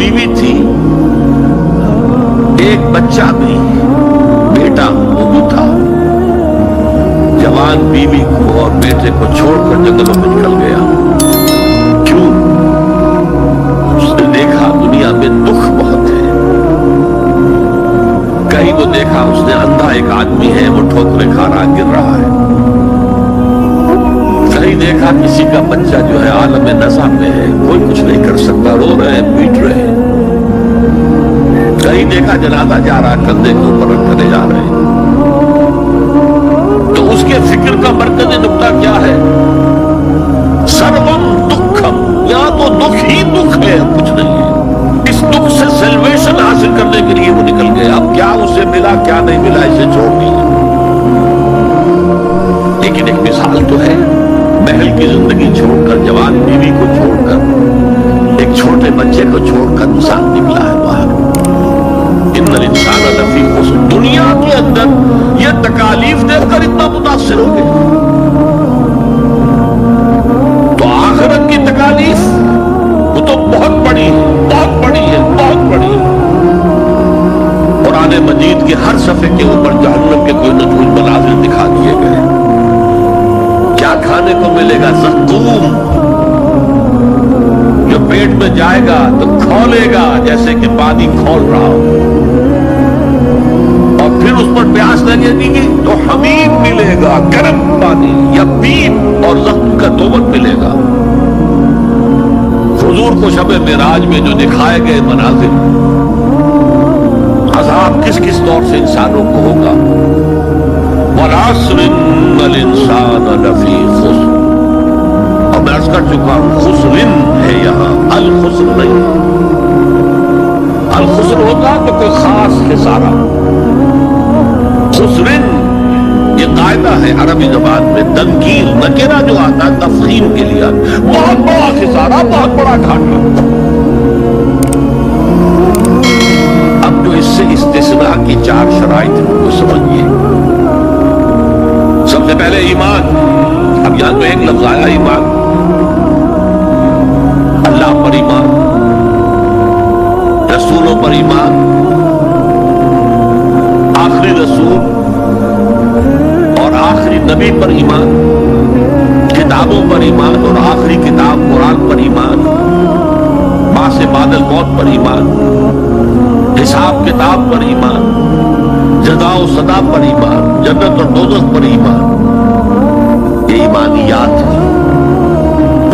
بیوی تھی، ایک بچہ بھی، بیٹا وہ بھی تھا، جوان بیوی کو اور بیٹے کو چھوڑ کر جنگلوں میں نکل گیا۔ کیوں؟ اس نے دیکھا دنیا میں دکھ بہت ہے۔ کہیں وہ دیکھا اس نے اندھا ایک آدمی ہے، وہ ٹھوکریں کھا رہا گر رہا ہے۔ کہیں دیکھا کسی کا بچہ جو ہے عالم نزع میں ہے، کوئی کچھ نہیں کر سکتا، رو رہے ہیں، پیٹ رہے ہیں۔ کہیں دیکھا جنازہ جا رہا، کندھے کے اوپر رکھ کر جا رہے ہیں۔ تو اس کے فکر کا مرکزی نقطہ کیا ہے؟ سروم دکھم، یہاں تو دکھ ہی دکھ ہے، کچھ نہیں ہے۔ اس دکھ سے سیلویشن حاصل کرنے کے لیے وہ نکل گئے۔ اب کیا اسے ملا کیا نہیں ملا اسے چھوڑ دیا، لیکن ایک مثال تو ہے۔ محل کی زندگی چھوڑ کر، جوان بیوی کو چھوڑ کر، ایک چھوٹے بچے کو چھوڑ کر انسان نکلا ہے باہر۔ ان الانسان لفی خسر، دنیا کے اندر یہ تکالیف دیکھ کر اتنا متاثر ہو گئے، تو آخرت کی تکالیف وہ تو بہت بڑی ہے، بہت بڑی ہے، بہت بڑی ہے۔ قرآن مجید کے ہر صفحے کے اوپر جہنم کے کوئی نہ کوئی مناظر دکھا دیے گئے۔ کیا کھانے کو ملے گا؟ زقوم، جو پیٹ میں جائے گا تو کھولے گا جیسے کہ پانی کھول رہا ہو، اور پھر اس پر پیاس لگے گی تو حمیم ملے گا، گرم پانی، یا پیپ اور زخم کا دوبت ملے گا۔ حضور کو شب معراج میں جو دکھائے گئے مناظر، عذاب کس کس طور سے انسانوں کو ہوگا۔ وَالْعَصْرِ إِنَّ الْإِنسَانَ لَفِي خُسْرٍ، اور میں عرض کر چکا ہوں خسرن ہے یہاں، الخسر نہیں۔ الخسر ہوتا تو کوئی خاص خسارہ، خسرن یہ قاعدہ ہے عربی زبان میں، تنکیر نکرہ جو آتا ہے تفخیم کے لیے، بہت بڑا خسارہ، بہت بڑا گھاٹا۔ اب جو اس سے استثناء کی چار شرائط ہیں وہ سمجھیے۔ سب سے پہلے ایمان، اب یہاں تو ایک لفظ آیا ایمان، اللہ پر ایمان، رسولوں پر ایمان، آخری رسول اور آخری نبی پر ایمان، کتابوں پر ایمان اور آخری کتاب قرآن پر ایمان، باس بعد الموت پر ایمان، حساب کتاب پر ایمان، جزا و سزا پر ایمان، جنت اور دوزخ پر ایمان۔ یہ ایمانیات ہے۔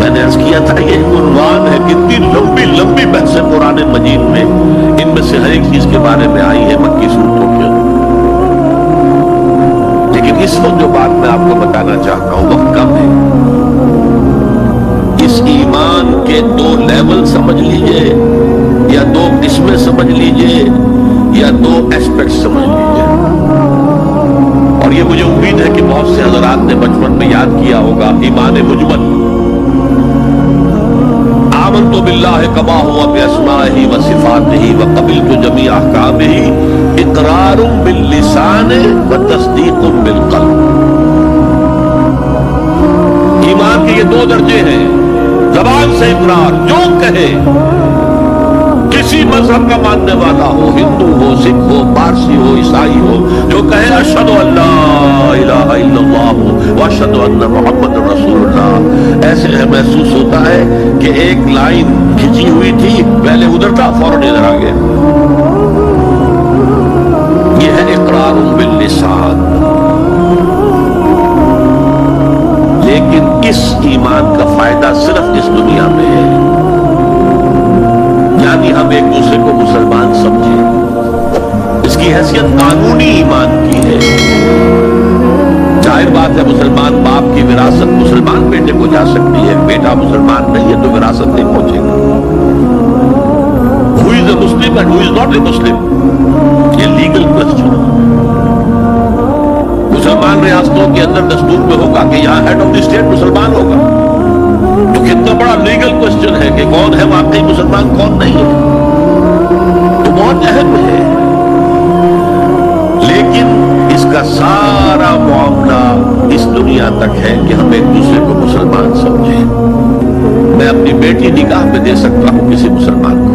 میں نے عرض کیا تھا یہ ایک عنوان ہے، کتنی لمبی لمبی بحثیں قرآن مجید میں ان میں سے ہر ایک چیز کے بارے میں آئی ہے مکی صورتوں کے اندر، لیکن اس وقت جو بات میں آپ کو بتانا چاہتا ہوں وقت کم ہے۔ اس ایمان کے دو لیول سمجھ لیجئے، یا دو قسمیں سمجھ لیجئے، یا دو ایسپیکٹ سمجھ لیجئے۔ اور یہ مجھے امید ہے کہ بہت سے حضرات نے بچپن میں یاد کیا ہوگا ایمان مجمل، آمنت باللہ کما ہوا باسمائہ وصفاتہ وقبلت جمیع احکامہ اقرار باللسان وتصدیق بالقلب۔ ایمان کے یہ دو درجے ہیں، زبان سے اقرار، جو کہے، کسی مذہب کا ماننے والا ہو، ہندو ہو، سکھ ہو، پارسی ہو، عیسائی ہو، جو کہے اشہد ان لا الہ الا اللہ واشہد ان محمد رسول اللہ، ایسے محسوس ہوتا ہے کہ ایک لائن کھینچی ہوئی تھی، پہلے ادھر تھا فوراً ادھر آ گیا۔ یہ ہے اقرار باللسان۔ لیکن اس ایمان کا فائدہ صرف اس دنیا میں ہے، یعنی ہم ایک دوسرے کو مسلمان سمجھیں۔ اس کی حیثیت قانونی ایمان کی ہے۔ ظاہر بات ہے مسلمان باپ کی وراثت مسلمان بیٹے کو جا سکتی ہے، بیٹا مسلمان نہیں ہے تو وراثت نہیں پہنچے گا۔ Who is a Muslim and who is not a Muslim؟ یہ لیگل کوسچن ہے۔ مسلمان ریاستوں کے اندر دستور میں ہوگا کہ یہاں ہیڈ آف دی اسٹیٹ مسلمان ہوگا، تو کتنا بڑا لیگل کوسچن ہے کہ کون ہے واقعی مسلمان کون نہیں ہے، تو بہت اہم ہے۔ لیکن اس کا سارا معاملہ اس دنیا تک ہے کہ ہم ایک دوسرے کو مسلمان سمجھیں۔ میں اپنی بیٹی نکاح میں دے سکتا ہوں کسی مسلمان کو،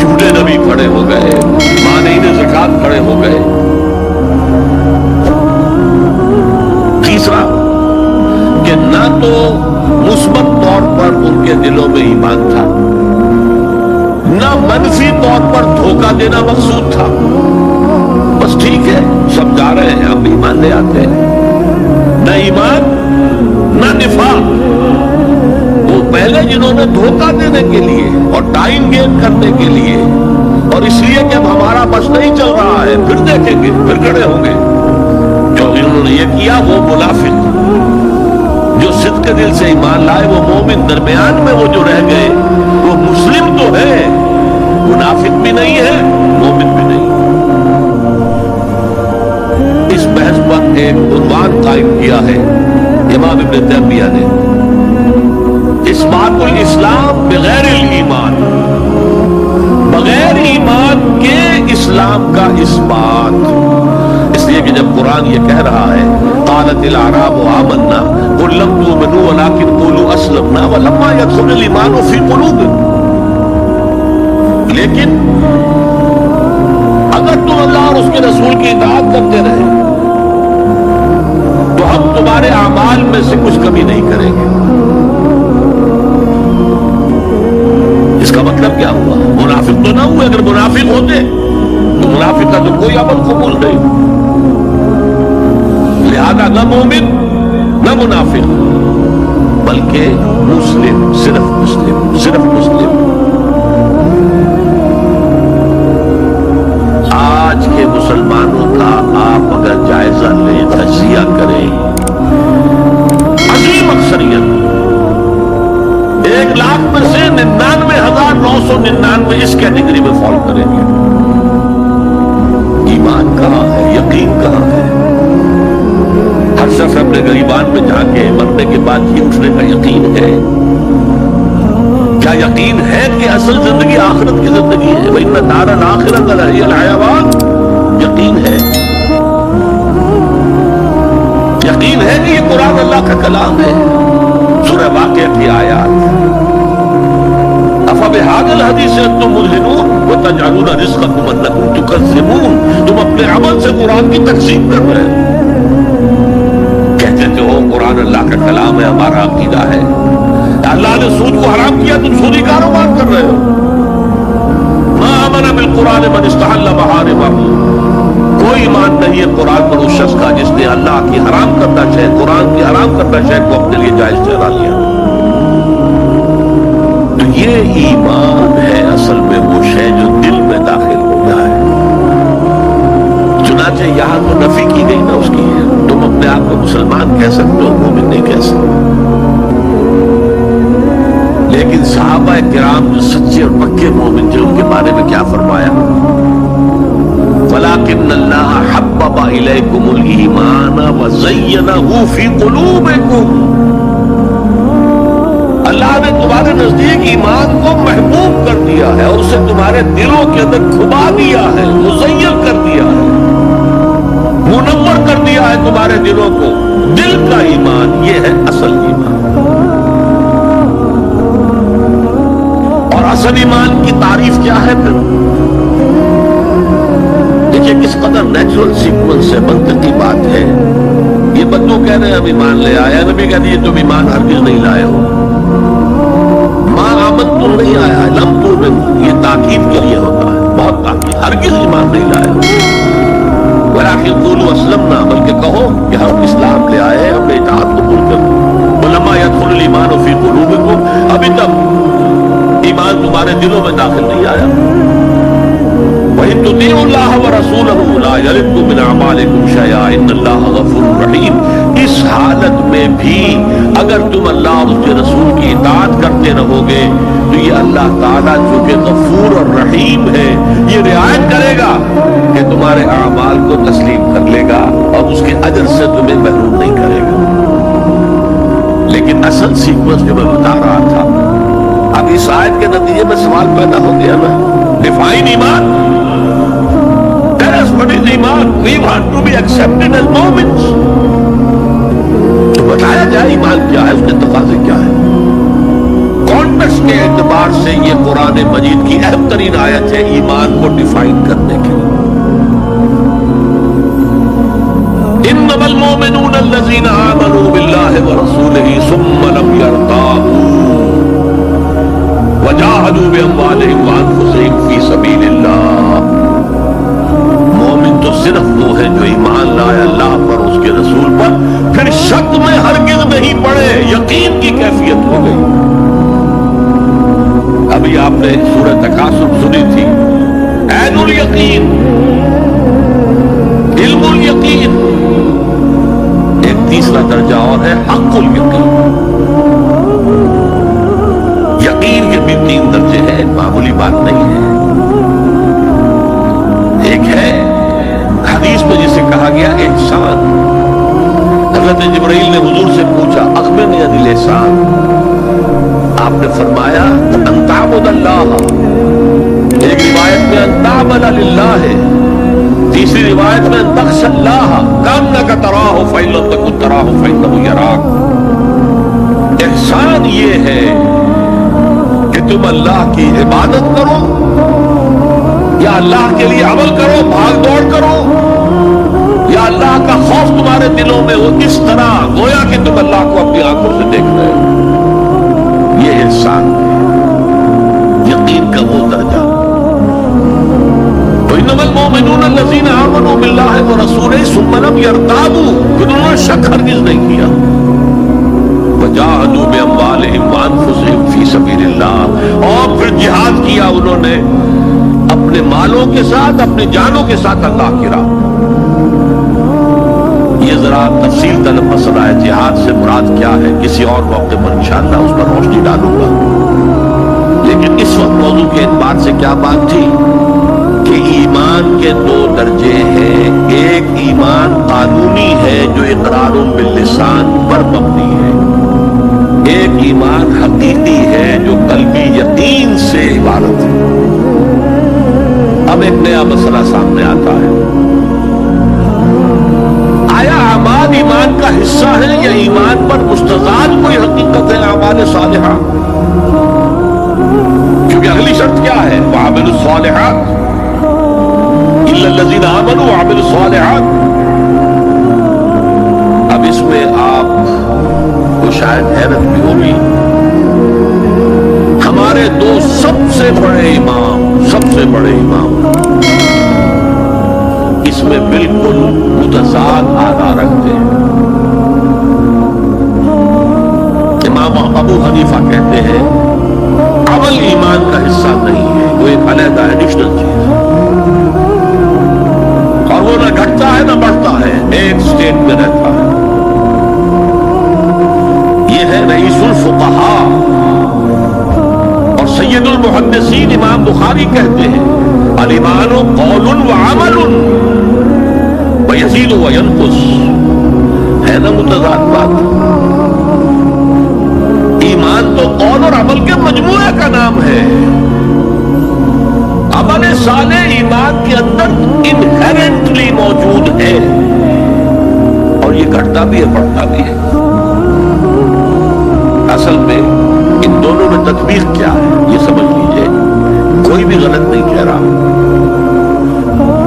جھوٹے نبی کھڑے ہو گئے، مانعین زکات کھڑے ہو گئے۔ تیسرا کہ نہ تو مثبت طور پر ان کے دلوں میں ایمان تھا، نہ منفی طور پر دھوکہ دینا مقصود تھا۔ بس ٹھیک ہے، سب جا رہے ہیں، ہم ایمان لے آتے ہیں۔ نہ ایمان نہ نفاق۔ وہ پہلے جنہوں نے دھوکہ دینے کے لیے اور ٹائم گین کرنے کے لیے اور اس لیے کہ اب ہمارا بس نہیں چل رہا ہے، پھر دیکھیں گے، پھر کھڑے ہوں گے، جو انہوں نے یہ کیا وہ منافق۔ جو صدق کے دل سے ایمان لائے وہ مومن، درمیان میں وہ جو رہ گئے وہ مسلم تو ہے، منافق بھی نہیں ہے، مومن بھی نہیں۔ اس بحث پر ایک عنوان قائم کیا ہے امام ابن تیمیہ نے، اثبات الاسلام بغیر الایمان، بغیر ایمان کے اسلام کا اثبات۔ اس لیے کہ جب قرآن یہ کہہ رہا ہے قالت الاعراب آمنا قل لم تؤمنوا ولكن قولوا اسلمنا ولما يدخل الايمان في قلوبكم، لیکن اگر تم اللہ اور اس کے رسول کی اطاعت کرتے رہے تو ہم تمہارے اعمال میں سے کچھ کمی نہیں کریں گے۔ اس کا مطلب کیا ہوا؟ منافق تو نہ ہوئے، اگر منافق ہوتے تو منافق کا تو کوئی عمل قبول نہیں، لہذا نہ مومن نہ منافق بلکہ مسلم، صرف مسلم، صرف مسلم۔ آج کے مسلمانوں کا آپ اگر جائزہ لیں، تجزیہ کریں، عظیم اکثریت 1,00,000 میں سے 99,999 اس کیٹیگری میں فال کریں گے۔ ایمان کہاں ہے؟ یقین کہاں ہے؟ ہر شخص اپنے گریبان میں جا کے مرنے کے بعد یہ اٹھنے کا یقین ہے؟ کیا یقین ہے کہ اصل زندگی آخرت کی زندگی ہے؟ وَإِنَّ دَارَ الْآخِرَةَ لَهِيَ الْحَيَوَانُ۔ یقین ہے؟ یقین ہے کہ یہ قرآن اللہ کا کلام ہے؟ سورہ واقعہ کی آیات، أَفَبِهَذَا الْحَدِيثِ أَنْتُمْ مُدْهِنُونَ وَتَجْعَلُونَ رِزْقَكُمْ أَنَّكُمْ تُكَذِّبُونَ۔ تم اپنے عمل سے قرآن کی تکذیب کر رہے ہیں، کہتے تھے ہو قرآن اللہ کا کلام ہے، ہمارا عقیدہ ہے، اللہ نے سود کو حرام کیا، تم سودی کاروبار کر رہے ہو۔ مَا آمَنَ بِالْقُرْآنِ مَنِ اسْتَحَلَّ مَحَارِمَهُ۔ کوئی ایمان نہیں ہے قرآن پر اس شخص کا جس نے اللہ کی حرام کردہ شے، قرآن کی حرام کردہ شے کو اپنے لیے جائز ٹھہرا لیا۔ تو یہ ایمان ہے اصل میں وہ شے جو دل میں داخل ہو جائے۔ چنانچہ یہاں تو نفی کی گئی نا اس کی، تم اپنے آپ کو مسلمان کہہ سکتے ہو، مومن نہیں کہہ سکتے۔ لیکن صحابہ کرام جو سچے اور پکے مومن تھے ان کے بارے میں کیا فرمایا؟ وَلَكِنَّ اللَّهَ حَبَّبَ إِلَيْكُمُ الْإِيمَانَ وَزَيَّنَهُ فِي قُلُوبِكُمْ۔ اللہ نے تمہارے نزدیک ایمان کو محبوب کر دیا ہے اور اسے تمہارے دلوں کے اندر کھبا دیا ہے، مزین کر دیا ہے، منور کر دیا ہے تمہارے دلوں کو۔ دل کا ایمان یہ ہے اصل ایمان۔ اور اصل ایمان کی تعریف کیا ہے پھر؟ دیکھیے کس قدر نیچرل سیکوینس ہے، منطقی بات ہے۔ یہ بندوں کہہ رہے ہیں ہم ایمان لے آئے، نبی کہہ دیے تم ایمان ہرگز نہیں لائے ہو۔ ماں آمد تم نہیں آیا، لم تؤمن، یہ تاکید کے لیے ہوتا ہے، بہت تاکید، ہرگز ایمان نہیں لائے ہو۔ وَلَكِنْ قُولُوا أَسْلَمْنَا، بلکہ کہو کہ ہم اسلام لے آئے، ہم نے اطاعت قبول کر لی۔ وَلَمَّا يَدْخُلُ الْإِيمَانُ فِي قُلُوبِكُمْ، ابھی تک ایمان تمہارے دلوں میں داخل نہیں آیا۔ وَإِن تُطِيعُوا اللَّهَ وَرَسُولَهُ لَا يَلِدْكُم مِّنْ أَعْمَالِكُمْ شَيْئًا إِنَّ اللَّهَ غَفُورٌ رَحِيمٌ۔ اس حالت میں بھی اگر تم اللہ اور اس کے رسول کی اطاعت کرتے رہو گے تو یہ اللہ تعالیٰ جو کہ غفور اور رحیم ہے یہ رعایت کرے گا کہ تمہارے اعمال کو تسلیم کر لے گا اور اس کے اجر سے تمہیں محروم نہیں کرے گا۔ لیکن اصل سیکوینس جو میں بتا رہا تھا، اب اس آیت کے نتیجے میں سوال پیدا ہو گیا نا، ڈیفائن ایمان، tell us what is ایمان، we want to be accepted as moments۔ تو بتایا جائے ایمان کیا ہے، اس کے تقاضے کیا ہے، کانٹیکسٹ کے اعتبار اعتبار سے یہ قرآن مجید کی اہم ترین آیت ہے ایمان کو ڈیفائن کرنے کے لیے۔ انما المؤمنون الذين آمنوا بالله ورسوله ثم لم يرتابوا وجاهدوا بأموالهم وأنفسهم في سبيل الله۔ مومن تو صرف وہ ہے جو ایمان لائے اللہ پر، اس کے رسول پر، پھر شک میں ہرگز نہیں پڑے، یقین کی کیفیت ہو گئی۔ ابھی آپ نے سورہ تکاثر سنی تھی، عین الیقین، علم الیقین، ایک تیسرا درجہ اور ہے حق الیقین۔ یقین کے بھی 3 درجے ہیں، معمولی بات نہیں ہے۔ ایک ہے حدیث میں جسے کہا گیا احسان، حضرت جبرائیل نے حضور سے پوچھا اخبرنی عن الاحسان، آپ نے فرمایا ان تعبد اللہ، ایک روایت میں ان تعمل للہ ہے، تیسری روایت میں ان تخشى اللہ کانک تراہ فإن لم تکن تراہ فإنہ یراک۔ احسان یہ ہے کہ تم اللہ کی عبادت کرو یا اللہ کے لیے عمل کرو، بھاگ دوڑ کرو، یا اللہ کا خوف تمہارے دلوں میں ہو اس طرح گویا کہ تم اللہ کو اپنی آنکھوں سے دیکھ رہے ہو۔ یہ احسان ہے، یقین کا وہ درجہ۔ وَإِنَّمَا الْمُؤْمِنُونَ الَّذِينَ آمَنُوا بِاللَّهِ وَرَسُولِهِ ثُمَّ لَمْ يَرْتَابُوا، پھر انہوں نے شک ہرگز نہیں کیا۔ وَجَاهَدُوا بِأَمْوَالِهِمْ وَأَنفُسِهِمْ فِي سَبِيلِ اللَّهِ، اور پھر جہاد کیا انہوں نے اپنے مالوں کے ساتھ، اپنی جانوں کے ساتھ اللہ کی راہ۔ یہ ذرا تفصیل طلب مسئلہ ہے، جہاد سے مراد کیا ہے، کسی اور موقع پر انشاءاللہ اس پر روشنی ڈالوں گا۔ لیکن اس وقت موضوع کے اعتبار سے کیا بات تھی کہ ایمان کے 2 درجے ہیں، ایک ایمان قانونی ہے جو اقرار باللسان پر مبنی ہے، ایک ایمان حقیقی ہے جو قلبی یقین سے عبارت ہے۔ اب ایک نیا مسئلہ سامنے آتا ہے، آیا اعمال ایمان کا حصہ ہے یا ایمان پر مستزاد کوئی حقیقت ہے اعمال صالحہ؟ کیونکہ اگلی شرط کیا ہے؟ وَعَمِلُوا الصَّالِحَاتِ إِلَّا الَّذِينَ آمَنُوا وَعَمِلُوا الصَّالِحَاتِ۔ اب اس میں آپ کو شاید حیرت بھی ہوگی، ہمارے 2 سب سے بڑے امام اس میں بالکل متضاد آراء رکھتے ہیں۔ امام ابو حنیفہ کہتے ہیں عمل ایمان کا حصہ نہیں ہے، وہ ایک علیحدہ ایڈیشنل چیز ہے، اور وہ نہ گھٹتا ہے نہ بڑھتا ہے، ایک سٹیٹ میں رہتا ہے۔ یہ ہے رئیس الفقہاء اور سید المحدثین امام بخاری کہتے ہیں الایمان قول وعمل ویزید وینقص۔ ہے نا متضاد بات؟ ایمان تو قول اور عمل کے مجموعے کا نام ہے۔ عمل صالح ایمان کے اندر انہیرنٹلی موجود ہے، اور یہ گھٹتا بھی ہے بڑھتا بھی ہے۔ اصل میں ان دونوں میں تطبیق کیا ہے یہ سمجھ لیجئے، کوئی بھی غلط نہیں کہہ رہا۔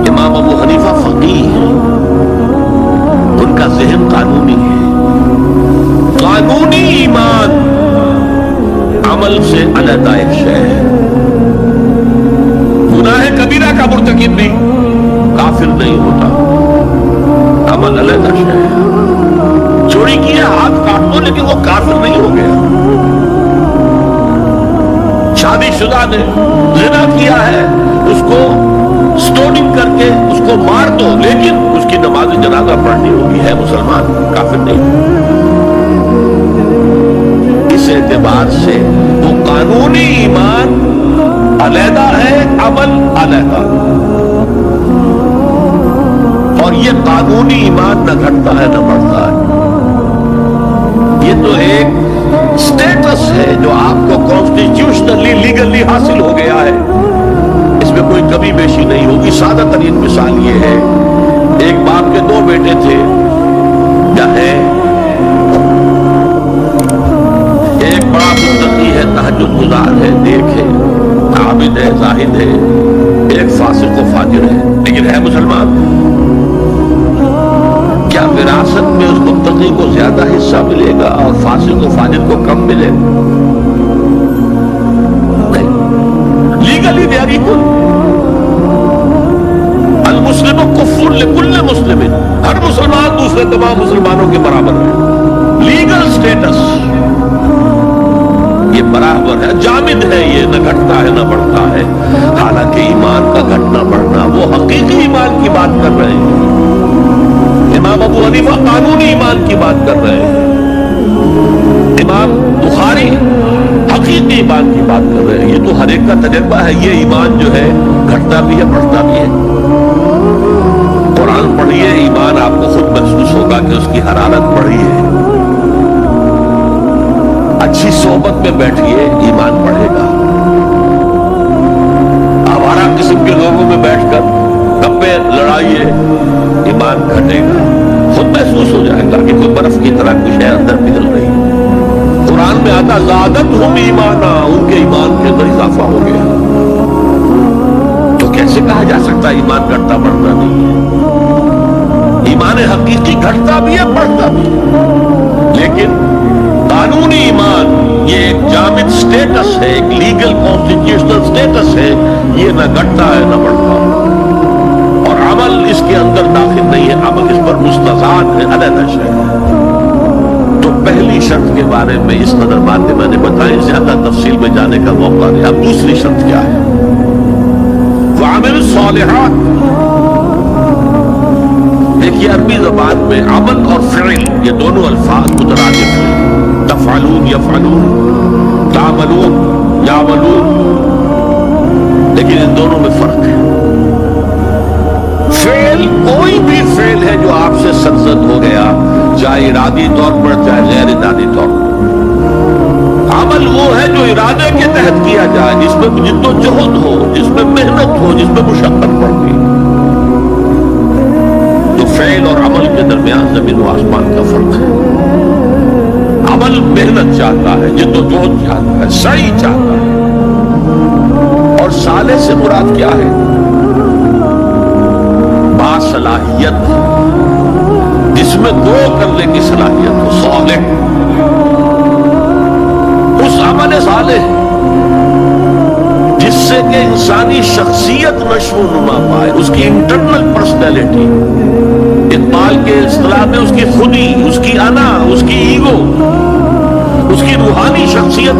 امام ابو حنیفہ فقیہ ہے، ان کا ذہن قانونی ہے، قانونی ایمان عمل سے علیحدہ ایک شے ہے۔ گناہ کبیرہ کا مرتکب بھی کافر نہیں ہوتا، عمل علیحدہ شے ہے۔ چوری کیا ہاتھ کاٹ دو لیکن وہ کافر نہیں ہو گیا۔ شادی شدہ نے زنا کیا ہے، اس کو سٹوننگ کر کے اس کو مار دو، لیکن اس کی نماز جنازہ پڑھنی ہوگی، ہے مسلمان، کافر نہیں۔ اس اعتبار سے وہ قانونی ایمان علیحدہ ہے، عمل علیحدہ، اور یہ قانونی ایمان نہ گھٹتا ہے نہ بڑھتا ہے۔ یہ تو ایک سٹیٹس ہے جو آپ کو کانسٹیٹیوشنلی لیگلی حاصل ہو گیا ہے، اس میں کوئی کمی بیشی نہیں ہوگی۔ سادہ ترین مثال یہ ہے، ایک باپ کے 2 بیٹے تھے، کیا ہے، ایک بڑا متقی ہے، تہجد گزار ہے، نیک زاہد ہے، ایک فاسق و فاجر ہے، لیکن ہے مسلمان۔ کیا وراثت میں اس متقی کو زیادہ حصہ ملے گا اور فاسق و فاجر کو کم ملے گا؟ نہیں، لیگلی دے آر ایکول۔ المسلم کفر لکل مسلم، ہر مسلمان دوسرے تمام مسلمانوں کے برابر ہے۔ لیگل سٹیٹس یہ برابر ہے، جامد ہے، یہ نہ گھٹتا ہے نہ بڑھتا ہے۔ حالانکہ ایمان کا گھٹنا بڑھنا وہ حقیقی ایمان کی بات کر رہے ہیں۔ امام ابو حنیفہ قانونی ایمان کی بات کر رہے ہیں، امام بخاری حقیقی ایمان کی بات کر رہے ہیں۔ یہ تو ہر ایک کا تجربہ ہے، یہ ایمان جو ہے گھٹتا بھی ہے بڑھتا بھی ہے۔ قرآن پڑھیے، ایمان آپ کو خود محسوس ہوگا کہ اس کی حرارت بڑھی ہے۔ اچھی صحبت میں بیٹھیے، ایمان بڑھے گا۔ آوارہ قسم کے لوگوں میں بیٹھ کر گپے لڑائیے، ایمان گھٹے گا۔ خود محسوس ہو جائے گا کہ کوئی برف کی طرح کچھ ہے اندر پگھل رہی ہے۔ قرآن میں آتا زادتہم ایمانا، ان کے ایمان کے اندر اضافہ ہو گیا۔ تو کیسے کہا جا سکتا ہے ایمان گھٹتا بڑھتا نہیں ہے؟ ایمان حقیقی گھٹتا بھی ہے بڑھتا بھی ہے، لیکن قانونی ایمان یہ ایک جامد سٹیٹس ہے، ایک لیگل کانسٹیٹیوشنل سٹیٹس ہے، یہ نہ گھٹتا ہے نہ بڑھتا ہے۔ اور عمل اس کے اندر داخل نہیں ہے، عمل اس پر مستضاد ہے، علیحدہ شے ہے۔ تو پہلی شرط کے بارے میں اس قدر باتیں میں نے بتائیں، زیادہ تفصیل میں جانے کا موقع نہیں۔ اب دوسری شرط کیا ہے؟ وَعَمِلُ الصَّالِحَاتِ۔ دیکھیے عربی زبان میں عمل اور فعل یہ دونوں الفاظ مترادف ہیں، تفعلون یفعلون، تعملون یعملون، لیکن ان دونوں میں فرق ہے۔ فعل کوئی بھی فعل ہے جو آپ سے سرزد ہو گیا، چاہے ارادی طور پر چاہے غیر ارادی طور پر۔ عمل وہ ہے جو ارادے کے تحت کیا جائے، جس میں جد و جہد ہو، جس میں محنت ہو، جس میں مشقت پڑتی۔ تو فعل اور عمل کے درمیان زمین و آسمان کا فرق ہے۔ عمل محنت چاہتا ہے، جد و جہد چاہتا ہے، سعی چاہتا ہے۔ اور صالح سے مراد کیا ہے؟ باصلاحیت، جس میں گرو کرنے کی صلاحیت ہو، صالح۔ اس عمل صالح جس سے کہ انسانی شخصیت نشو و نما پائے، اس کی انٹرنل پرسنالٹی، اقبال کے اصطلاح میں اس کی خودی، اس کی انا، اس کی ایگو، اس کی روحانی شخصیت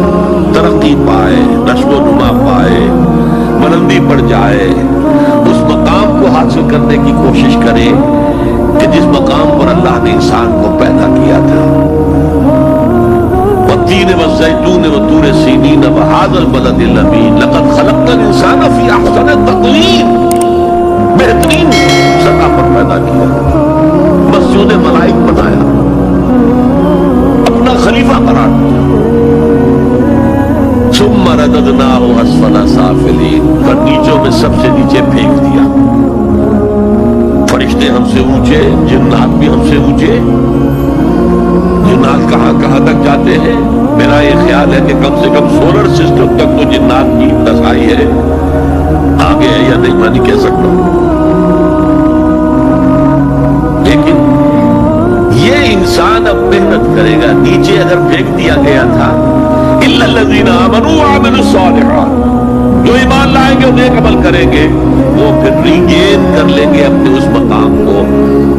ترقی پائے، نشو و نما پائے، بلندی پڑ جائے، اس مقام کو حاصل کرنے کی کوشش کرے کہ جس مقام پر اللہ نے انسان کو پیدا کیا تھا۔ والتین والزیتون وطور سینین وہذا البلد الامین لقد خلقنا الانسان فی احسن تقویم، بہترین سطح پر پیدا کیا، مسجود ملائک بنایا، اپنا خلیفہ قرار دیا۔ ثم رددناہ اسفل سافلین، پر نیچوں میں سب سے نیچے پھینک دیا۔ فرشتے ہم سے اونچے، جنات بھی ہم سے اونچے۔ جنات کہاں کہاں تک جاتے ہیں؟ میرا یہ خیال ہے کہ کم سے کم سولر سسٹم تک تو جنات کی رسائی ہے، آگے ہے یا نہیں میں نہیں کہہ سکتا۔ لیکن یہ انسان اب محنت کرے گا۔ نیچے اگر پھینک دیا گیا تھا الا الذین آمنوا وعملوا الصالحات، جو ایمان لائیں گے اور نیک عمل کریں گے، وہ پھر ریگین کر لیں گے اپنے اس مقام کو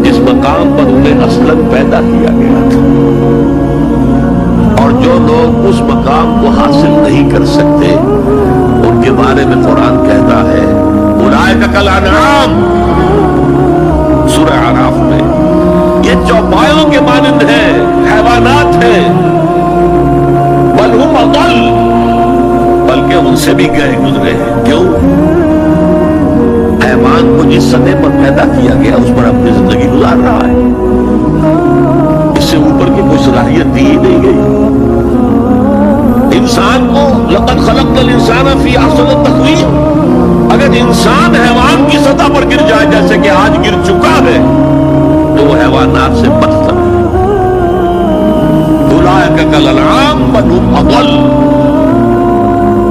جس مقام پر انہیں اصلاً پیدا کیا گیا تھا۔ اور جو لوگ اس مقام کو حاصل نہیں کر سکتے ان کے بارے میں قرآن کہتا ہے اولئک کالانعام، سورہ اعراف میں، یہ چوپایوں کے مانند ہیں، حیوانات ہیں، بل ہم اضل، بلکہ ان سے بھی گئے گزرے ہیں۔ کیوں؟ حیوان کو جس سطح پر پیدا کیا گیا اس پر اپنی زندگی گزار رہا ہے، اس سے اوپر کی کوئی صلاحیت دی ہی نہیں گئی۔ انسان کو لقد خلقنا الانسان فی احسن تقویم، اگر انسان حیوان کی سطح پر گر جائے جیسے کہ آج گر چکا ہے تو وہ حیوانات سے بدتر ہے۔ اولئک کالانعام بل ہم اضل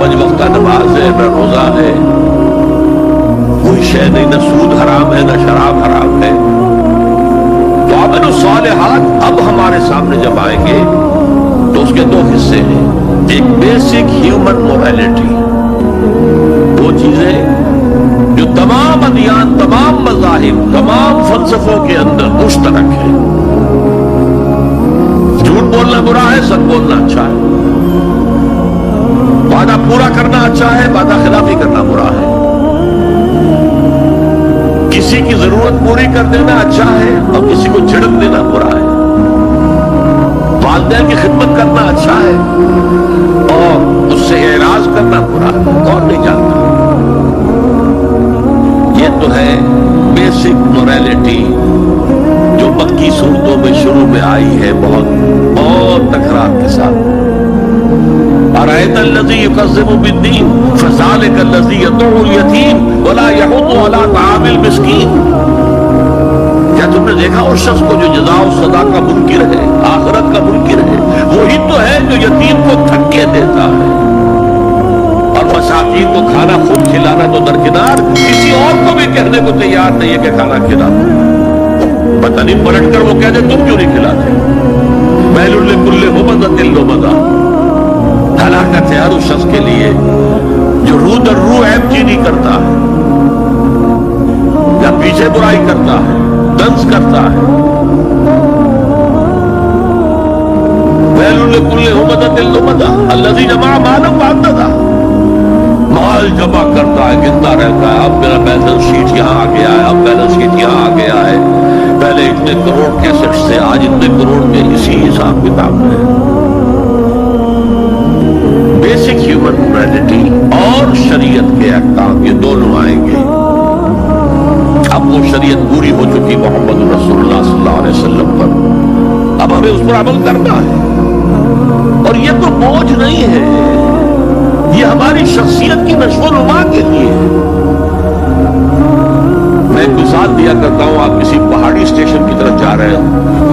5 وقتہ نماز ہے، نہ روزہ ہے، کوئی شے نہیں، نہ سود حرام ہے، نہ شراب حرام ہے، تو عمل الصالحات اب ہمارے سامنے جب آئیں گے تو اس کے 2 حصے ہیں. ایک بیسک ہیومن موریلٹی، وہ چیزیں جو تمام ادیان، تمام مذاہب، تمام فلسفوں کے اندر مشترک ہے. جھوٹ بولنا برا ہے، سچ بولنا اچھا ہے. وعدہ پورا کرنا اچھا ہے، وعدہ خلافی کرنا برا ہے. کسی کی ضرورت پوری کر دینا اچھا ہے اور کسی کو جھڑک دینا برا ہے. والدین کی خدمت کرنا اچھا ہے اور اس سے اعراض کرنا برا ہے. کون نہیں جانتا؟ یہ تو ہے بیسک موریلٹی جو مکی صورتوں میں شروع میں آئی ہے بہت اور تکرار کے ساتھ. أَرَأَيْتَ الَّذِي يُكَذِّبُ بِالدِّينِ فَذَلِكَ الَّذِي يَدُعُّ الْيَتِيمَ وَلَا يَحُضُّ عَلَىٰ طَعَامِ الْمِسْكِينِ. کیا تم نے دیکھا اس شخص کو جو جزا و سزا کا منکر ہے، آخرت کا منکر ہے؟ وہی تو ہے جو یتیم کو دھکے دیتا ہے اور مساکین کو کھانا خود کھلانا تو درکنار، کسی اور کو بھی کہنے کو تیار نہیں ہے کہ کھانا کھلا دو. پتہ نہیں پلٹ کر وہ کہتے تم کیوں نہیں کھلاتے. وَيْلٌ لِّكُلِّ هُمَزَةٍ لُمَزَةٍ. ہلاکت ہے ہر اس شخص کے لیے جو رو در رو عیب چینی کرتا ہے یا پیچھے برائی کرتا ہے، طنز کرتا ہے. وَيْلٌ لِّكُلِّ هُمَزَةٍ لُمَزَةٍ الَّذِي جَمَعَ مَالًا وَعَدَّدَهُ. مال جمع کرتا ہے، گنتا رہتا ہے. اب میرا بیلنس شیٹ یہاں آ گیا ہے، اب بیلنس شیٹ یہاں آ گیا ہے. پہلے اتنے کروڑ کیسٹس تھے، آج اتنے کروڑ کے. اسی حساب کتاب میں بیسک ہیومن موریلٹی اور شریعت کے احکام یہ دونوں آئیں گے. اب وہ شریعت پوری ہو چکی محمد رسول اللہ صلی اللہ علیہ وسلم پر، اب ہمیں اس پر عمل کرنا ہے. اور یہ تو بوجھ نہیں ہے، یہ ہماری شخصیت کی نشو و نما کے لیے ہے. میں ایک مثال دیا کرتا ہوں. آپ کسی پہاڑی اسٹیشن کی طرف جا رہے ہو،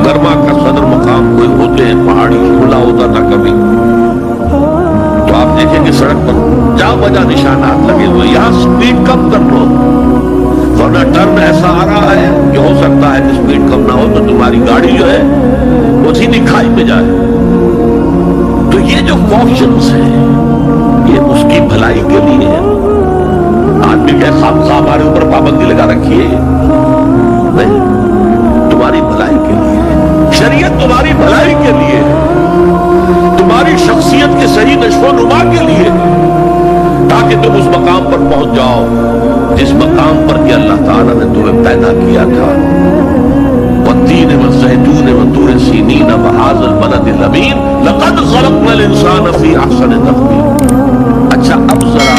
گرما کا صدر مقام کوئی ہوتے ہیں پہاڑی، کھلا ہوتا تھا کبھی، تو آپ دیکھیں کہ سڑک پر جا بجا نشانات لگے ہوئے، یہاں سپیڈ کم کر لو ورنہ ٹرن ایسا آ رہا ہے کہ ہو سکتا ہے کہ سپیڈ کم نہ ہو تو تمہاری گاڑی جو ہے وہ سیدھی کھائی میں جائے. تو یہ جو کوشچنز ہیں یہ اس کی بھلائی کے لیے ہے. آدمی کے خامخواہ ہمارے اوپر پابندی لگا رکھی ہے، نہیں، تمہاری بھلائی کے لیے. شریعت تمہاری بھلائی کے لیے، تمہاری شخصیت کے صحیح نشو و نما کے لیے، تاکہ تم اس مقام پر پہنچ جاؤ جس مقام پر کہ اللہ تعالیٰ نے تمہیں پیدا کیا تھا. والتین والزیتون وطور سینین وہذا البلد الامین لقد خلقنا الانسان فی احسن تقویم. اچھا اب ذرا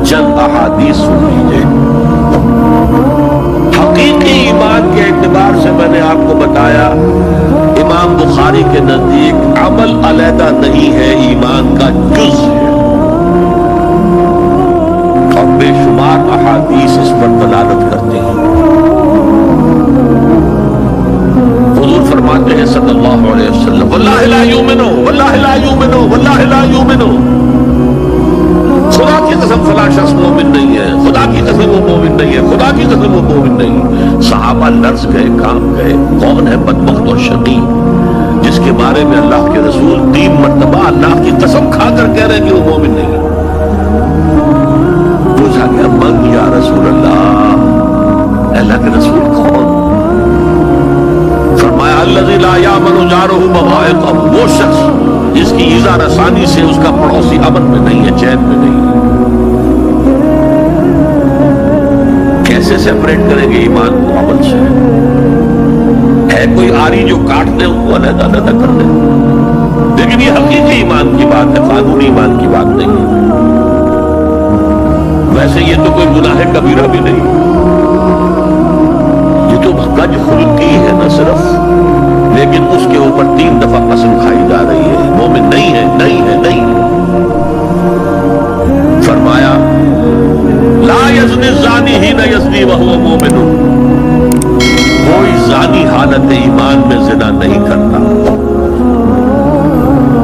چند احادیث سن لیجیے. حقیقی ایمان کے اعتبار سے میں نے آپ کو بتایا امام بخاری کے نزدیک عمل علیحدہ نہیں ہے، ایمان کا جز ہے، اور بے شمار احادیث اس پر دلالت کرتے ہیں. حضور فرماتے ہیں صلی اللہ علیہ وسلم واللہ لا یؤمنو واللہ لا یؤمنو واللہ لا یؤمنو. خدا کی قسم فلاں شخص مومن نہیں ہے، خدا کی قسم وہ مومن نہیں ہے، خدا کی قسم وہ مومن نہیں. صحابہ لرز گئے، کام گئے. کون ہے بدبخت اور شقی جس کے بارے میں اللہ کے رسول 3 مرتبہ اللہ کی قسم کھا کر کہہ رہے ہیں کہ وہ مومن نہیں ہے؟ پوچھا گیا من یا رسول اللہ کے رسول کون؟ فرمایا الذی لا یامن جارہ بوائقہ، وہ شخص جس کی ایذا رسانی سے اس کا پڑوسی امن میں نہیں ہے، چین میں نہیں ہے. کیسے سیپریٹ کریں گے ایمان کو عمل سے؟ ہے کوئی آری جو کاٹ دے ان کو علیحدہ علیحدہ کر دے، لیکن یہ حقیقی ایمان کی بات ہے، قانونی ایمان کی بات نہیں ہے. ویسے یہ تو کوئی گناہ کبیرہ بھی نہیں، یہ تو گج خلقی ہے نہ صرف، لیکن اس کے اوپر 3 دفعہ قسم کھائی جا رہی ہے مومن نہیں ہے، نہیں ہے، نہیں ہے. فرمایا لا یزنی الزانی حین یزنی وہو مومن، کوئی زانی حالت ایمان میں زنا نہیں کرتا.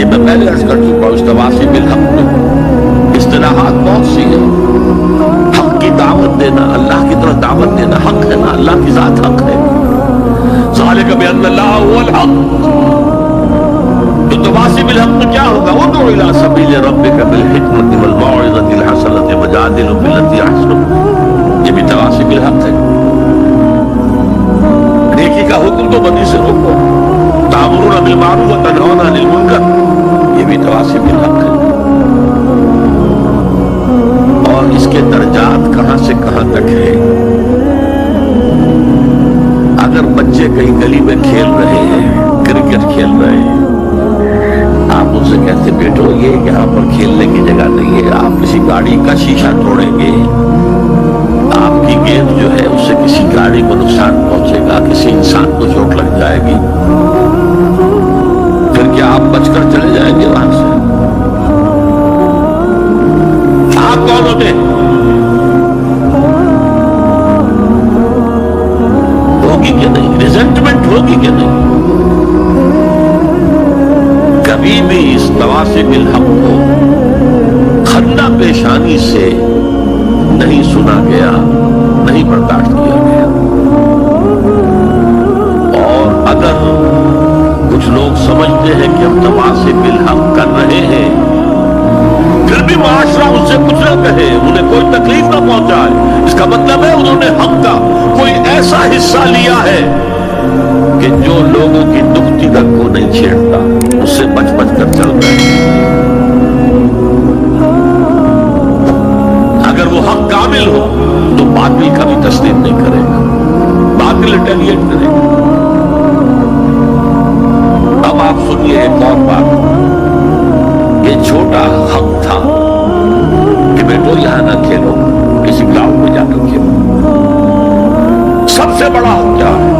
یہ میں پہلے عرض کر چکا ہوں، استواسی بالحق میں اصطلاحات بہت سی ہیں. حق کی دعوت دینا، اللہ کی طرف دعوت دینا حق ہے نا، اللہ کی ذات حق ہے. ذالک بأن اللہ هو الحق. تو تواصی بالحق میں کیا ہوگا؟ ادعو الی سبیل ربک بالحکمۃ والموعظۃ الحسنۃ وجادلہم بالتی احسن. یہ بھی تواصی بالحق ہے. نیکی کا حکم تو بدی سے روکو، تأمرون بالمعروف وتنہون عن المنکر، یہ بھی تواصی بالحق ہے. اور اس کے درجات کہاں سے کہاں تک ہے. اگر بچے کہیں گلی میں کھیل رہے ہیں، کرکٹ کھیل رہے ہیں، آپ ان سے کہتے بیٹو یہ یہاں پر کھیلنے کی جگہ نہیں ہے، آپ کسی گاڑی کا شیشہ توڑیں گے، آپ کی گیند جو ہے اس سے کسی گاڑی کو نقصان پہنچے گا، کسی انسان کو چوٹ لگ جائے گی، پھر کیا آپ بچ کر چلے جائیں گے وہاں سے؟ آپ کون ہوتے ہیں؟ ہوگی کہ نہیں؟ ریزنٹمنٹ ہوگی کہ نہیں؟ کبھی بھی اس تواصی بالحق کو خندہ پیشانی سے نہیں سنا گیا، نہیں برداشت کیا گیا. اور اگر کچھ لوگ سمجھتے ہیں کہ ہم تواصی بالحق کر رہے ہیں، پھر بھی معاشرہ ان سے کچھ نہ کہے، انہیں کوئی تکلیف نہ پہنچائے، اس کا مطلب ہے انہوں نے حق کا کوئی ایسا حصہ لیا ہے کہ جو لوگوں کی دکھتی رگ کو نہیں چھیڑتا، اس سے بچ بچ کر چل رہے ہیں. اگر وہ حق کامل ہو تو باطل کا بھی تسلیم نہیں کرے گا، باطل ریٹیلیٹ کرے گا. اب آپ سنیے ایک اور بات. یہ چھوٹا حق تھا کہ بیٹو یہاں نہ کھیلو، کسی گراؤنڈ میں جا کر کھیلو. سب سے بڑا حق کیا ہے؟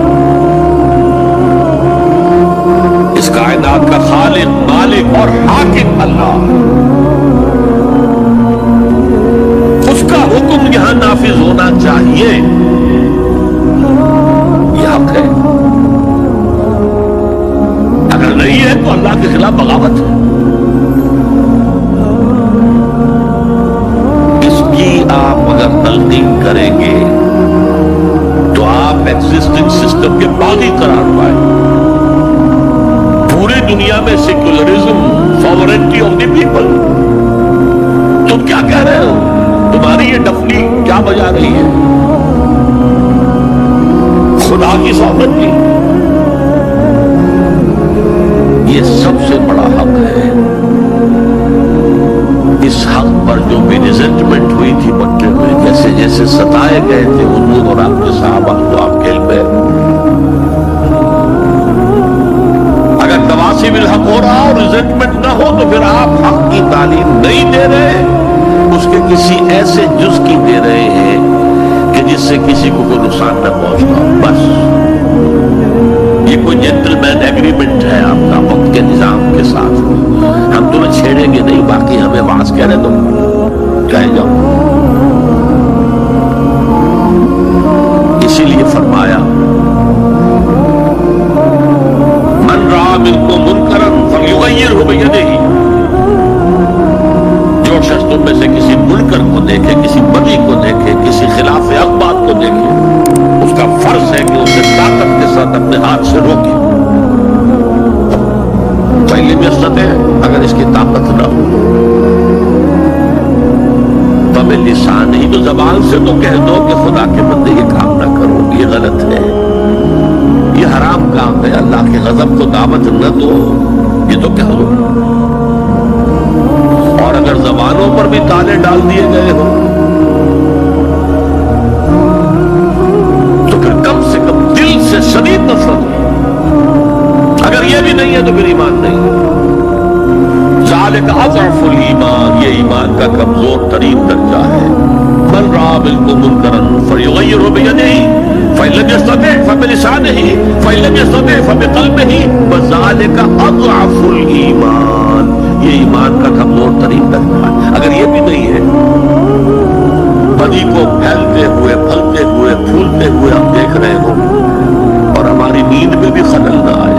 اس کائنات کا خالق، مالک اور حاکم اللہ، اس کا حکم یہاں نافذ ہونا چاہیے، یہ حق ہے. اگر نہیں ہے تو اللہ کے خلاف بغاوت ہے. اس کی آپ اگر تلقین کریں گے تو آپ ایگزسٹنگ سسٹم کے باغی قرار پائیں. پوری دنیا میں secularism, sovereignty of the people. تم کیا کہہ رہے ہو؟ تمہاری یہ ڈفلی کیا بجا رہی ہے؟ خدا کی سوورنٹی، یہ سب سے بڑا حق ہے. اس حق پر جو بھی ریزنٹمنٹ ہوئی تھی مکے میں، جیسے جیسے ستائے گئے تھے حضور اور آپ کے صحابہ، تو آپ کھیل پہ. اگر تواصی بالحق ہو رہا اور ریزنٹمنٹ نہ ہو تو پھر آپ حق کی تعلیم نہیں دے رہے، اس کے کسی ایسے جز کی دے رہے ہیں کہ جس سے کسی کو کوئی نقصان نہ پہنچتا. بس یہ کوئی جنٹل مین ایگریمنٹ ہے آپ کا وقت کے نظام کے ساتھ. ہم تمہیں چھیڑیں گے نہیں، باقی ہمیں واز کہنے دو، کہہ جاؤ. اسی لیے فرمایا من رأى منكم منکرا فلیغیرہ بیدہ. جو شخص تم میں سے کسی منکر کو دیکھے، کسی بدی کو دیکھے، کسی خلاف حق بات کو دیکھے، اس کا فرض ہے کہ اسے طاقت کے ساتھ اپنے ہاتھ سے روکے. پہلی بستیں اگر اس کی طاقت نہ ہو تو لسان ہی تو زبان سے تو کہہ دو کہ خدا کے بندے یہ کام نہ کرو، یہ غلط ہے، یہ حرام کام ہے، اللہ کے غضب کو دعوت نہ دو، یہ تو کہہ دو. اور اگر زبانوں پر بھی تالے ڈال دیے گئے ہو تو پھر کم سے کم دل سے شدید نفرت. اگر یہ بھی نہیں ہے تو پھر ایمان نہیں. ذالک اضعف الایمان، یہ ایمان کا کمزور ترین درجہ ہے. من رأى منکم منکرا فلیغیرہ بیدہ فإن لم يستطع فبلسانہ فإن لم يستطع فبقلبہ وذالک اضعف الایمان. یہ ایمان کا کمزور ترین درجہ ہے. اگر یہ بھی نہیں ہے، بدی کو پھیلتے ہوئے، پھلتے ہوئے، پھولتے ہوئے ہم دیکھ رہے ہوں اور ہماری نیند میں بھی خلل نہ آئے،